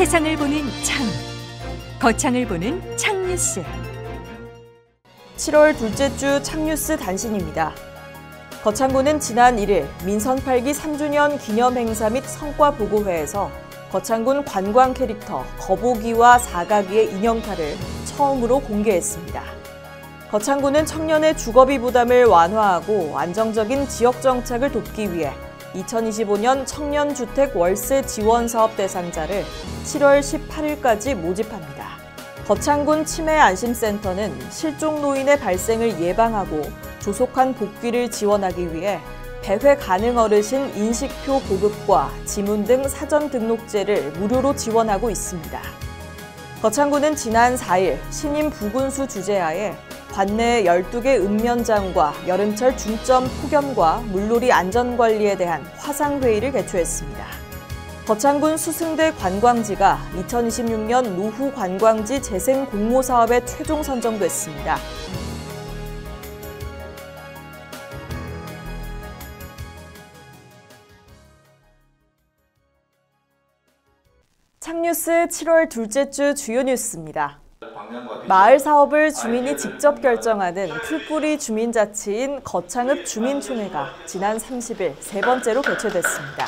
세상을 보는 창, 거창을 보는 창뉴스. 7월 둘째 주 창뉴스 단신입니다. 거창군은 지난 1일 민선 8기 3주년 기념행사 및 성과보고회에서 거창군 관광 캐릭터 거북이와 사가기의 인형탈을 처음으로 공개했습니다. 거창군은 청년의 주거비 부담을 완화하고 안정적인 지역 정착을 돕기 위해 2025년 청년주택 월세 지원 사업 대상자를 7월 18일까지 모집합니다. 거창군 치매안심센터는 실종 노인의 발생을 예방하고 조속한 복귀를 지원하기 위해 배회 가능 어르신 인식표 보급과 지문 등 사전 등록제를 무료로 지원하고 있습니다. 거창군은 지난 4일 신임 부군수 주재하에 관내 12개 읍면장과 여름철 중점 폭염과 물놀이 안전관리에 대한 화상회의를 개최했습니다. 거창군 수승대 관광지가 2026년 노후 관광지 재생 공모 사업에 최종 선정됐습니다. 창뉴스 7월 둘째 주 주요 뉴스입니다. 마을 사업을 주민이 직접 결정하는 풀뿌리 주민자치인 거창읍 주민총회가 지난 30일 세 번째로 개최됐습니다.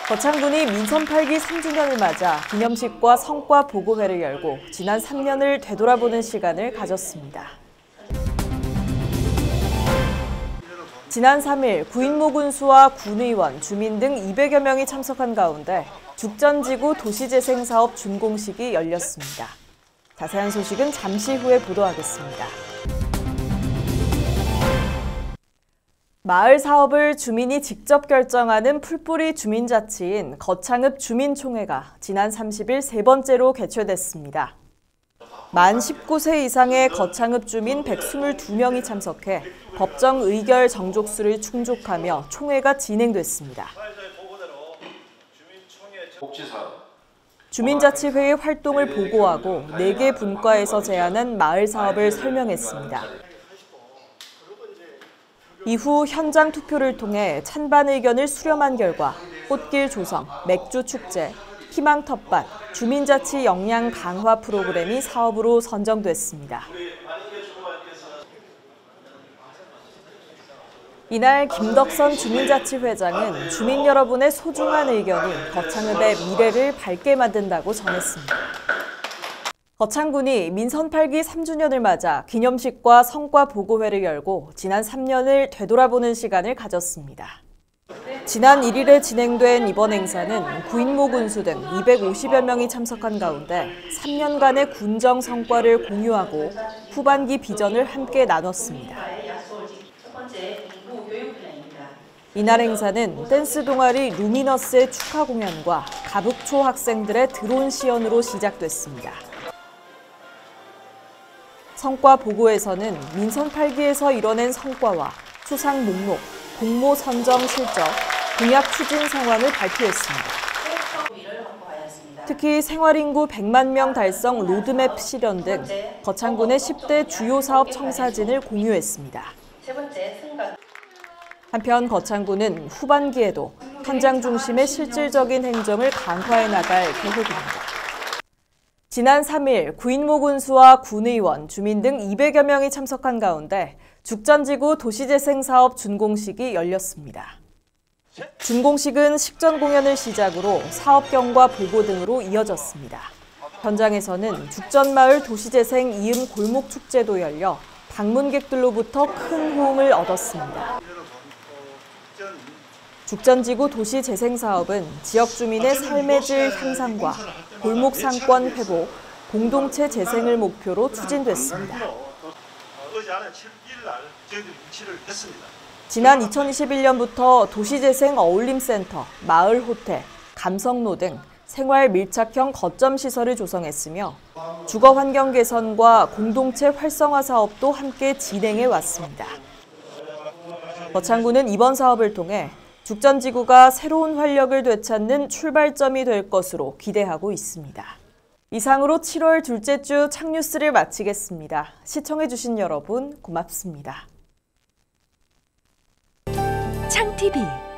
거창군이 민선 8기 3주년을 맞아 기념식과 성과 보고회를 열고 지난 3년을 되돌아보는 시간을 가졌습니다. 지난 3일 구인모 군수와 군의원, 주민 등 200여 명이 참석한 가운데 죽전지구 도시재생사업 준공식이 열렸습니다. 자세한 소식은 잠시 후에 보도하겠습니다. 마을 사업을 주민이 직접 결정하는 풀뿌리 주민자치인 거창읍 주민총회가 지난 30일 세 번째로 개최됐습니다. 만 19세 이상의 거창읍 주민 122명이 참석해 법정 의결 정족수를 충족하며 총회가 진행됐습니다. 주민자치회의 활동을 보고하고 4개 분과에서 제안한 마을 사업을 설명했습니다. 이후 현장 투표를 통해 찬반 의견을 수렴한 결과 꽃길 조성, 맥주 축제, 희망 텃밭, 주민자치 역량 강화 프로그램이 사업으로 선정됐습니다. 이날 김덕선 주민자치회장은 주민 여러분의 소중한 의견이 거창읍의 미래를 밝게 만든다고 전했습니다. 거창군이 민선 8기 3주년을 맞아 기념식과 성과 보고회를 열고 지난 3년을 되돌아보는 시간을 가졌습니다. 지난 1일에 진행된 이번 행사는 구인모 군수 등 250여 명이 참석한 가운데 3년간의 군정 성과를 공유하고 후반기 비전을 함께 나눴습니다. 이날 행사는 댄스 동아리 루미너스의 축하 공연과 가북초 학생들의 드론 시연으로 시작됐습니다. 성과 보고에서는 민선 8기에서 이뤄낸 성과와 수상 목록, 공모 선정 실적, 공약 추진 상황을 발표했습니다. 특히 생활인구 100만 명 달성 로드맵 실현 등 거창군의 10대 주요 사업 청사진을 공유했습니다. 한편 거창군은 후반기에도 현장 중심의 실질적인 행정을 강화해 나갈 계획입니다. 지난 3일 구인모 군수와 군의원, 주민 등 200여 명이 참석한 가운데 죽전지구 도시재생사업 준공식이 열렸습니다. 준공식은 식전 공연을 시작으로 사업경과 보고 등으로 이어졌습니다. 현장에서는 죽전마을 도시재생 이음 골목축제도 열려 방문객들로부터 큰 호응을 얻었습니다. 죽전지구 도시재생사업은 지역 주민의 삶의 질 향상과 골목 상권 회복, 공동체 재생을 목표로 추진됐습니다. 지난 2021년부터 도시재생 어울림센터, 마을호텔, 감성로 등 생활 밀착형 거점 시설을 조성했으며 주거 환경 개선과 공동체 활성화 사업도 함께 진행해 왔습니다. 거창군은 이번 사업을 통해 죽전지구가 새로운 활력을 되찾는 출발점이 될 것으로 기대하고 있습니다. 이상으로 7월 둘째 주 창뉴스를 마치겠습니다. 시청해주신 여러분 고맙습니다. 창TV